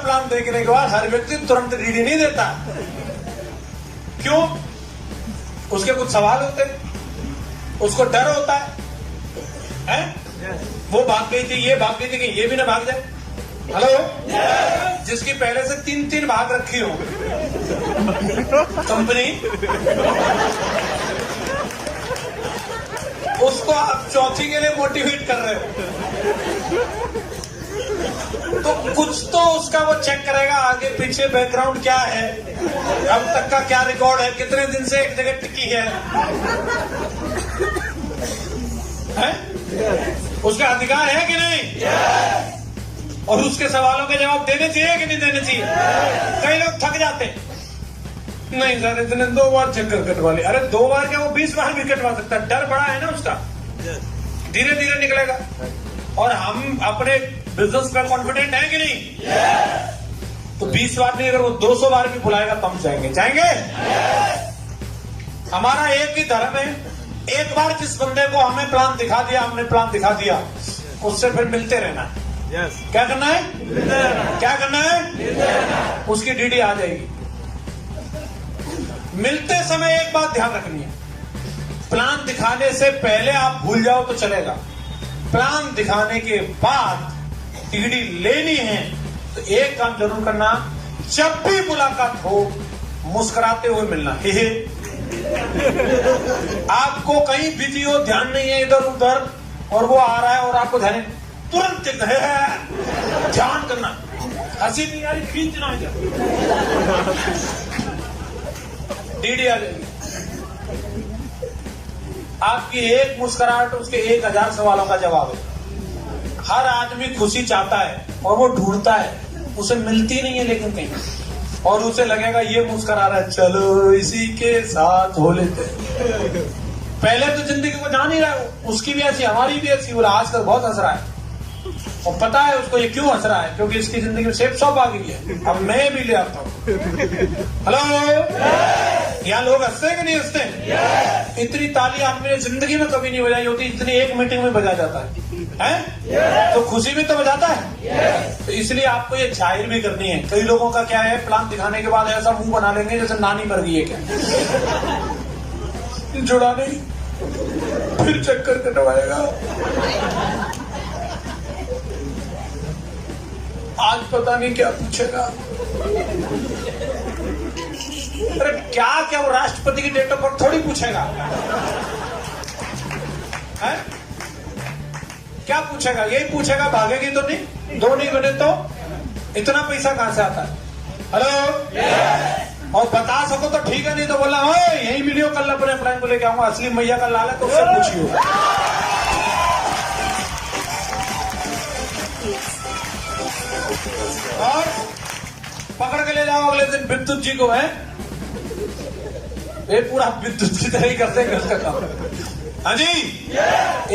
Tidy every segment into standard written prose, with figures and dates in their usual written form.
Plan देखने के बाद हर व्यक्ति तुरंत डीडी नहीं देता। क्यों? उसके कुछ सवाल होते हैं, उसको डर होता है? वो भाग गई थी, ये भाग गई थी, कि ये भी ना भाग जाए। हेलो, जिसकी पहले से 3-3 भाग रखी हो कंपनी, उसको आप चौथी के लिए मोटिवेट कर रहे हो, तो कुछ तो उसका वो चेक करेगा, आगे पीछे बैकग्राउंड क्या है, अब तक का क्या रिकॉर्ड है, कितने दिन से एक जगह टिकी है? उसका अधिकार है कि नहीं? और उसके सवालों के जवाब देने चाहिए कि नहीं देने चाहिए? कई लोग थक जाते हैं, नहीं सर इतने 2 बार चक्कर कटवा ले। अरे 2 बार क्या, वो 20 बार भी कटवा सकता है। डर बड़ा है ना उसका, धीरे धीरे निकलेगा। और हम अपने बिजनेस में कॉन्फिडेंट है कि नहीं? तो 20 बार नहीं, अगर वो 200 बार भी बुलाएगा तो हम जाएंगे। हमारा एक ही धर्म है, एक बार जिस बंदे को हमने प्लान दिखा दिया, उससे फिर मिलते रहना। क्या करना है? क्या करना है? उसकी डीडी आ जाएगी। मिलते समय एक बात ध्यान रखनी है, प्लान दिखाने से पहले आप भूल जाओ तो चलेगा, प्लान दिखाने के बाद डीडी लेनी है तो एक काम जरूर करना, जब भी मुलाकात हो मुस्कुराते हुए मिलना। आपको कहीं बिजी हो, ध्यान नहीं है इधर उधर, और वो आ रहा है और आपको ध्यान, तुरंत ध्यान करना, हंसी नहीं आ रही, खींचना है, डीडी आ जाएगी। आपकी एक मुस्कुराहट उसके 1000 सवालों का जवाब है। हर आदमी खुशी चाहता है और वो ढूंढता है, उसे मिलती नहीं है लेकिन कहीं, और उसे लगेगा ये मुस्कुरा रहा है, चलो इसी के साथ हो लेते हैं। पहले तो जिंदगी को जान ही रहा है, उसकी भी ऐसी, हमारी भी ऐसी। बोला आजकल बहुत हंस रहा है, और पता है उसको ये क्यों हंस रहा है, क्योंकि इसकी जिंदगी में सेफ शॉप आ गई है। अब मैं भी ले आता हूँ। हेलो, यहाँ लोग हंसते हैं कि नहीं हंसते? इतनी ताली आपने जिंदगी में कभी नहीं बजाई होती, इतनी एक मीटिंग में बजा जाता है, तो खुशी भी तो बजाता है। तो इसलिए आपको ये जाहिर भी करनी है। कई लोगों का क्या है, प्लान दिखाने के बाद ऐसा मुंह बना लेंगे जैसे नानी मर गई है क्या, जुड़ा नहीं, फिर चक्कर कटवाएगा। आज पता नहीं क्या पूछेगा। अरे क्या वो राष्ट्रपति की डेट ऑफ बर्थ थोड़ी पूछेगा है? क्या पूछेगा? यही पूछेगा, भागेगी तो नहीं, 2 नहीं बने तो इतना पैसा कहां से आता है? हेलो, और बता सको तो ठीक है, नहीं तो बोला यही वीडियो कल अपने फ्रेंड को लेके आऊंगा, असली मैया का लाल है तो उससे पूछिए। और पकड़ के ले जाओ अगले दिन विद्युत जी को, है ये पूरा विद्युत की तरह ही करते हैं घर का काम। हाँ जी,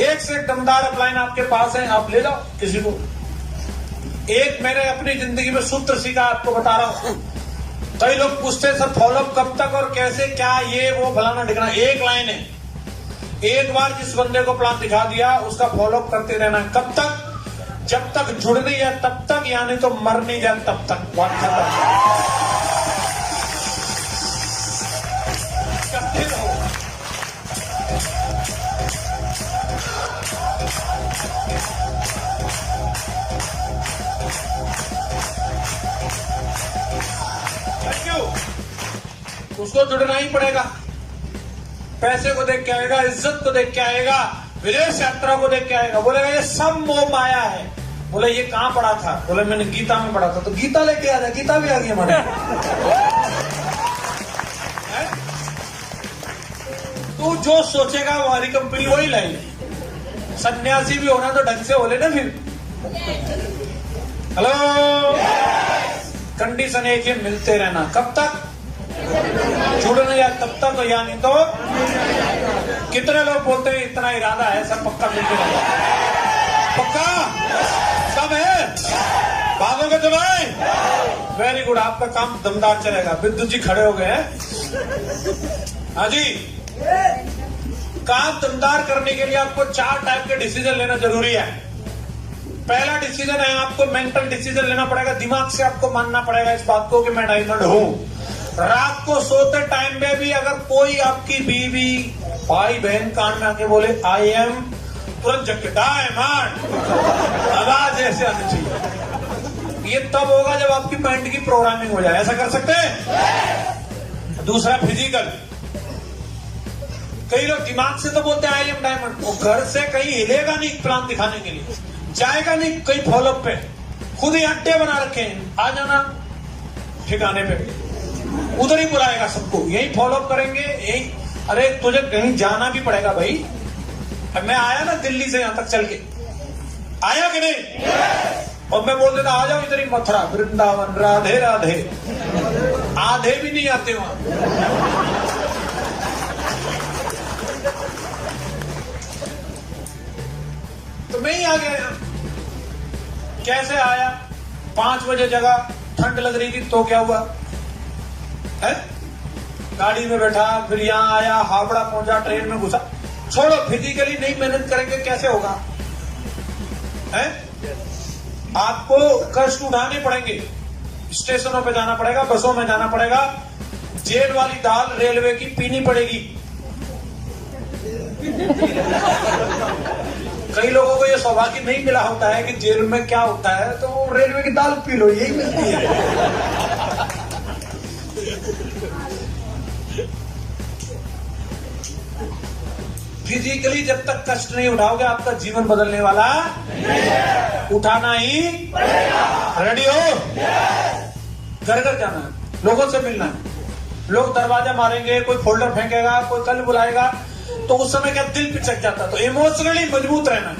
एक से एक दमदार अपलाइन आपके पास है, आप ले जाओ किसी को। एक मैंने अपनी जिंदगी में सूत्र सीखा, आपको बता रहा हूं। कई लोग पूछते सर फॉलोअप कब तक और कैसे, क्या ये वो फलाना ढिकना। एक लाइन है, एक बार जिस बंदे को प्लान दिखा दिया उसका फॉलोअप करते रहना। कब तक? जब तक जुड़ नहीं जाए तब तक, यानी तो मर नहीं जाए तब तक। बात खत्म। उसको जुड़ना ही पड़ेगा। पैसे को देख के आएगा, इज्जत को देख के आएगा, विदेश यात्रा को देख के आएगा, बोलेगा ये सब मोह माया है। बोले ये कहां पढ़ा था? बोले मैंने गीता में पढ़ा था। तो गीता लेके आ जाए, गीता भी आ गई हमारे। तू जो सोचेगा वो हमारी कंपनी वही लाएगी। सन्यासी भी होना तो ढंग से हो लेना फिर। हेलो, कंडीशन एक ही, मिलते रहना। कब तक? जुड़ने या तब तक, यानी तो कितने लोग बोलते हैं इतना इरादा है सर, पक्का मिलते रहना। पक्का सब है, भागोगे तो भाई। वेरी गुड, आपका काम दमदार चलेगा। विद्युत जी खड़े हो गए हैं। हाँ जी, काम दमदार करने के लिए आपको 4 टाइप के डिसीजन लेना जरूरी है। पहला डिसीजन है, आपको मेंटल डिसीजन लेना पड़ेगा, दिमाग से आपको मानना पड़ेगा इस बात को कि मैं डायमंड हूं। रात को सोते टाइम में भी अगर कोई आपकी बीवी भाई बहन कान में आके बोले आई एम, तुरंत जग डायमंड, आवाज ऐसे आनी चाहिए। ये तब होगा जब आपकी माइंड की प्रोग्रामिंग हो जाए। ऐसा कर सकते हैं। दूसरा फिजिकल, कई लोग दिमाग से तो बोलते हैं आई एम डायमंड, वो घर से कहीं हिलेगा नहीं प्लान दिखाने के लिए, जाएगा नहीं कहीं फॉलोअप पे, खुद ही अड्डे बना रखे हैं, आ जाना ठिकाने पे, उधर ही बुलाएगा सबको, यही फॉलोअप करेंगे यही। अरे तुझे कहीं जाना भी पड़ेगा भाई। अब मैं आया ना दिल्ली से यहां तक चल के, आया कि नहीं? और मैं बोल देता आ जाओ इधर ही मथुरा वृंदावन राधे राधे, आधे भी नहीं आते वहां। तो मैं ही आ गया यहाँ। कैसे आया? 5 बजे जगह, ठंड लग रही थी तो क्या हुआ है? गाड़ी में बैठा, फिर यहाँ आया, हावड़ा पहुंचा, ट्रेन में घुसा। छोड़ो, फिजिकली नहीं मेहनत करेंगे कैसे होगा? है आपको कष्ट उठाने पड़ेंगे, स्टेशनों पे जाना पड़ेगा, बसों में जाना पड़ेगा, जेल वाली दाल रेलवे की पीनी पड़ेगी। कई लोगों को यह सौभाग्य नहीं मिला होता है कि जेल में क्या होता है, तो रेलवे की दाल पी लो, यही मिलती है। फिजिकली जब तक कष्ट नहीं उठाओगे आपका जीवन बदलने वाला उठाना ही रेडी हो। घर घर जाना है, लोगों से मिलना है। लोग दरवाजा मारेंगे, कोई फोल्डर फेंकेगा, कोई कल बुलाएगा, तो उस समय क्या दिल पिचक जाता। तो इमोशनली मजबूत रहना है।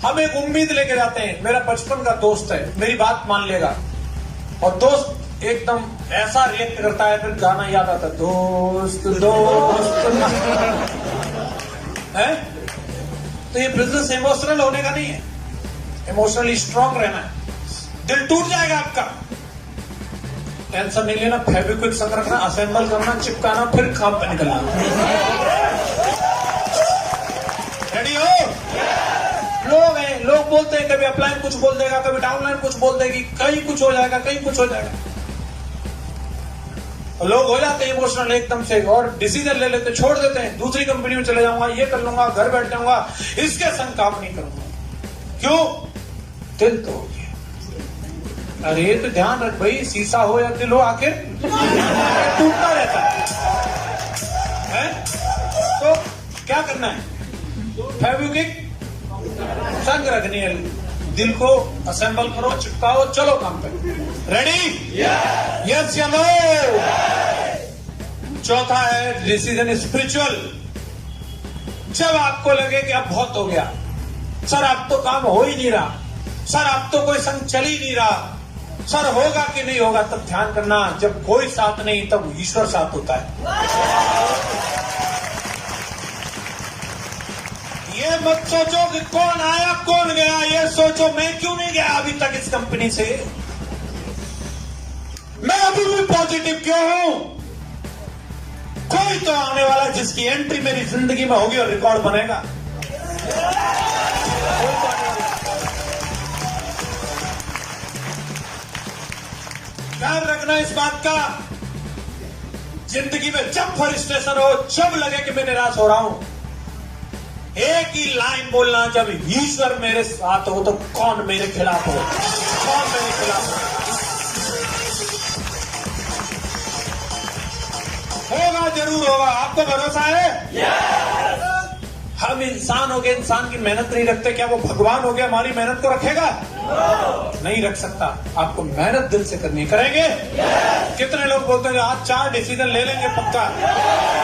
हम एक उम्मीद लेके जाते हैं, मेरा बचपन का दोस्त है, मेरी बात मान लेगा, और दोस्त एकदम ऐसा रिएक्ट करता है, फिर गाना याद आता, दोस्त दोस्त है। तो ये बिजनेस इमोशनल होने का नहीं है, इमोशनली स्ट्रांग रहना है। दिल टूट जाएगा आपका, टेंशन नहीं लेना, फेविक्विक संग रखना, असेंबल करना, चिपकाना, फिर काम पे निकलना। रेडी हो? लोग हैं, लोग बोलते हैं, कभी अपलाइन कुछ बोल देगा, कभी डाउनलाइन कुछ बोल देगी, कहीं कुछ हो जाएगा, कहीं कुछ हो जाएगा। लोग हो जाते हैं इमोशनल एकदम से, और डिसीजन ले लेते, छोड़ देते हैं, दूसरी कंपनी में चले जाऊंगा, ये कर लूंगा, घर बैठ जाऊंगा, इसके संग काम नहीं करूंगा। क्यों? दिल तो अरे तो ध्यान रख भाई, शीशा हो या दिल हो, आखिर टूटता रहता है। तो क्या करना है? फेविक्विक संग रखनी है, दिल को असेंबल करो, चिपकाओ, चलो काम पे। रेडी? यस या नो? चौथा है डिसीजन स्पिरिचुअल। जब आपको लगे कि अब बहुत हो गया, सर अब तो काम हो ही नहीं रहा, सर अब तो कोई संग चल ही नहीं रहा, सर होगा कि नहीं होगा, तब ध्यान करना, जब कोई साथ नहीं तब ईश्वर साथ होता है। ये मत सोचो कि कौन आया कौन गया, ये सोचो मैं क्यों नहीं गया अभी तक इस कंपनी से, मैं अभी भी पॉजिटिव क्यों हूं। कोई तो आने वाला जिसकी एंट्री मेरी जिंदगी में होगी और रिकॉर्ड बनेगा। ध्यान रखना इस बात का, जिंदगी में जब फ्रस्ट्रेशन हो, जब लगे कि मैं निराश हो रहा हूं, एक ही लाइन बोलना, जब ईश्वर मेरे साथ हो तो कौन मेरे खिलाफ हो, कौन मेरे खिलाफ हो। होगा, जरूर होगा, आपको भरोसा है? yes! हम इंसान हो गए, इंसान की मेहनत नहीं रखते, क्या वो भगवान हो गया हमारी मेहनत को रखेगा? no! नहीं रख सकता। आपको मेहनत दिल से करनी, करेंगे? yes! कितने लोग बोलते हैं आज 4 डिसीजन ले लेंगे, पक्का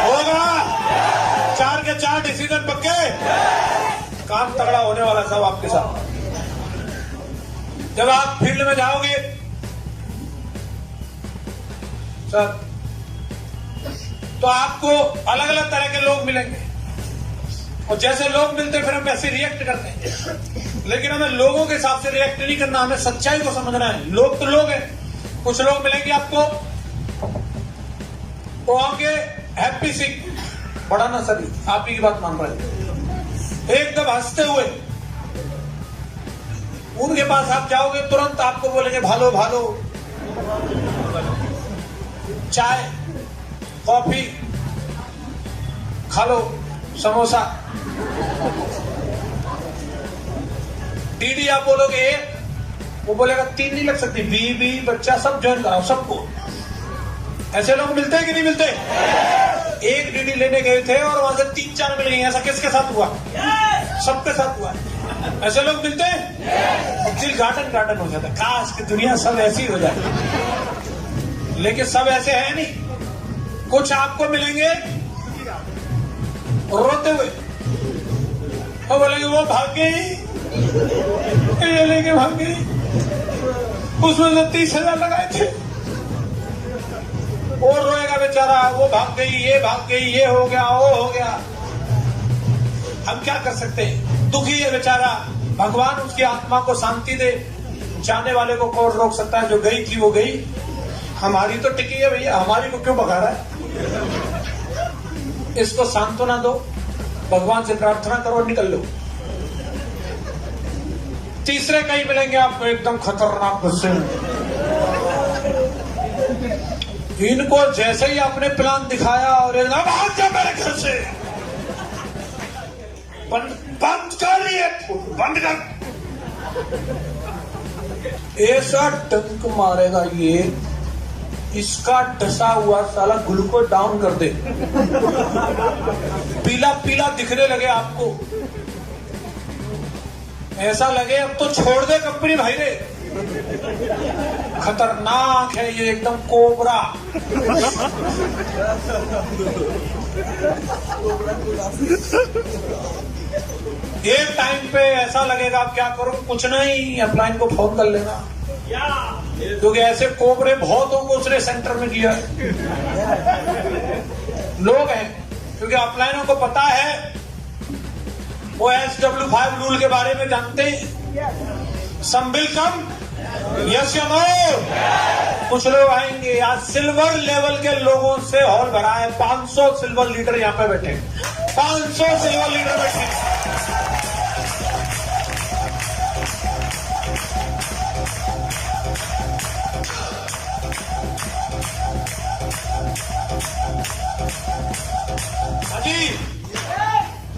होगा? 4 के 4 डिसीजन पक्के, काम तगड़ा होने वाला सब आपके साथ। जब आप फील्ड में जाओगे सर, तो आपको अलग अलग तरह के लोग मिलेंगे, और जैसे लोग मिलते हैं फिर हम वैसे रिएक्ट करते हैं, लेकिन हमें लोगों के हिसाब से रिएक्ट नहीं करना, हमें सच्चाई को समझना है। लोग तो लोग हैं, कुछ लोग मिलेंगे आपको, वो होंगे हैप्पी सिंह, बड़ा ना सभी आप ही की बात मान रहे हैं, एकदम हंसते हुए, उनके पास आप जाओगे तुरंत आपको बोलेंगे भालो भालो, चाय कॉफी खा लो, समोसा। डीडी आप बोलोगे एक, वो बोलेगा 3 नहीं लग सकती, बीवी बच्चा सब ज्वाइन कराओ सबको। ऐसे लोग मिलते हैं कि नहीं मिलते? एक डीडी लेने गए थे और वहां से 3-4 मिल गई। ऐसा किसके साथ हुआ? सबके साथ हुआ। ऐसे लोग मिलते हैं, दिल गार्डन हो जाता है। काश की दुनिया सब ऐसी हो जाए, लेकिन सब ऐसे है नहीं। कुछ आपको मिलेंगे रोते हुए, और बोलेंगे वो भाग गई, ये लेके भाग गई, उसमें तो 30,000 लगाए थे। और रोएगा बेचारा, वो भाग गई, ये भाग गई, ये हो गया, वो हो गया। हम क्या कर सकते हैं? दुखी है बेचारा, भगवान उसकी आत्मा को शांति दे। जाने वाले को कौन रोक सकता है? जो गई थी वो गई, हमारी तो टिकी है भैया, हमारी को क्यों भगा रहा है? इसको सांत्वना दो, भगवान से प्रार्थना करो और निकल लो। तीसरे कहीं मिलेंगे आपको एकदम खतरनाक गुस्से में। इनको जैसे ही आपने प्लान दिखाया और एकदम भाग जा मेरे घर से, बंद कर लिए, बंद कर। ऐसा टंक मारेगा ये, इसका डसा हुआ साला ग्लूकोज डाउन कर दे, पीला पीला दिखने लगे आपको, ऐसा लगे अब तो छोड़ दे कंपनी भाई रे। खतरनाक है ये, एकदम कोबरा। एक टाइम पे ऐसा लगेगा अब क्या करूं, कुछ नहीं, अपलाइन को फोन कर लेना, क्योंकि ऐसे कोबरे बहुत होंगे उसने सेंटर में किया है। लोग हैं, क्योंकि अपलाइनों को पता है, वो SW5 रूल के बारे में जानते हैं। संबिल कम, यस या नो? कुछ लोग आएंगे, आज सिल्वर लेवल के लोगों से हॉल भरा है। 500 सिल्वर लीडर यहाँ पे बैठे, 500 सिल्वर लीडर बैठे।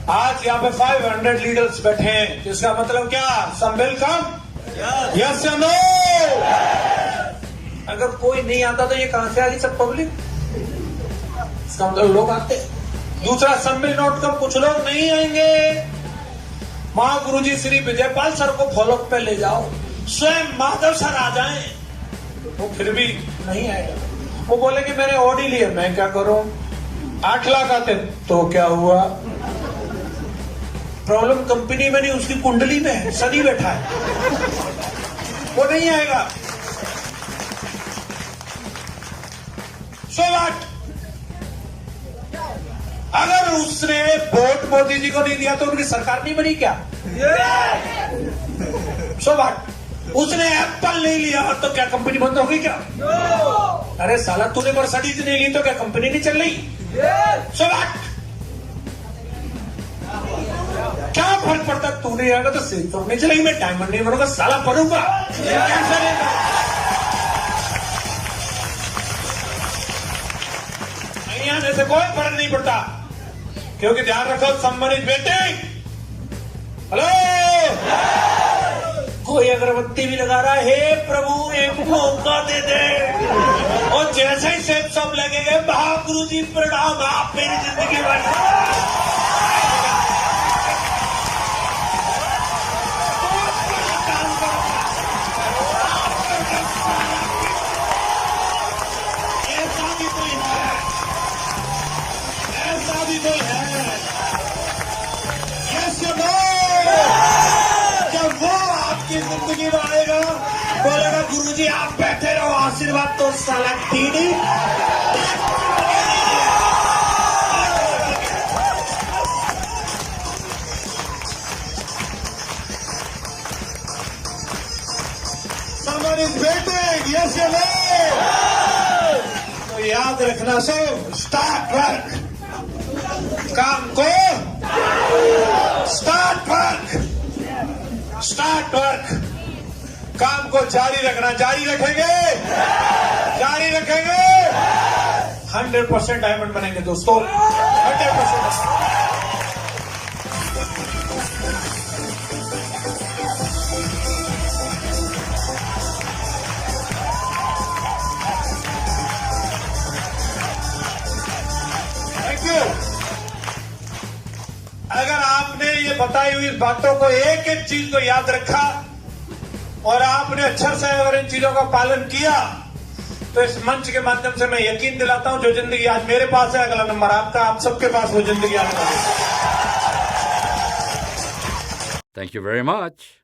आज यहाँ पे 500 लीडर्स बैठे हैं, जिसका मतलब क्या? संबिल कम, यस या नो? अगर कोई नहीं आता तो ये कहां से आ गई सब पब्लिक? इसका मतलब लोग आते। दूसरा, संबिल नोट कम, कुछ लोग नहीं आएंगे। महागुरुजी श्री विजयपाल सर को फॉलोअप पे ले जाओ, स्वयं माधव सर आ जाएं, वो फिर भी नहीं आएगा। वो बोलेंगे मैंने ऑडी लिया, मैं क्या करूं? 8 लाख आते तो क्या हुआ? प्रॉब्लम कंपनी में नहीं, उसकी कुंडली में है, सनी बैठा है, वो नहीं आएगा। So what? अगर उसने वोट मोदी जी को नहीं दिया तो उनकी सरकार नहीं बनी क्या? So what? उसने एप्पल नहीं लिया तो क्या कंपनी बंद हो गई क्या? अरे साला, तूने मर्सिडीज नहीं ली तो क्या कंपनी नहीं चल रही? So what? क्या फर्क पड़ता? तू नहीं आएगा तो सिंह नहीं चलेगी, मैं डायमंड नहीं बनूंगा, साला बनूंगा। नहीं आने से कोई फर्क नहीं पड़ता, क्योंकि ध्यान रखो सम्मानित बेटे, हेलो, कोई अगरबत्ती भी लगा रहा है, हे प्रभु एक मौका दे दे। और जैसे ही सेब सब लगेंगे, महागुरु जी प्रणाम, आप मेरी जिंदगी बचा। जब वो आपकी जिंदगी में आएगा, बोलेगा गुरुजी आप बैठे रहो, आशीर्वाद तो साला दीदी। Someone is waiting, yes or no? तो याद रखना, सो स्टार्ट वर्क, काम को स्टार्ट वर्क, स्टार्ट वर्क। काम को जारी रखना, जारी रखेंगे, जारी रखेंगे। 100% डायमंड बनेंगे दोस्तों, 100%। अगर आपने ये बताई हुई बातों को, एक एक चीज को याद रखा और आपने अक्षर से अगर इन चीजों का पालन किया, तो इस मंच के माध्यम से मैं यकीन दिलाता हूं, जो जिंदगी आज मेरे पास है, अगला नंबर आपका, आप सबके पास वो जिंदगी आने वाली है। Thank you very much.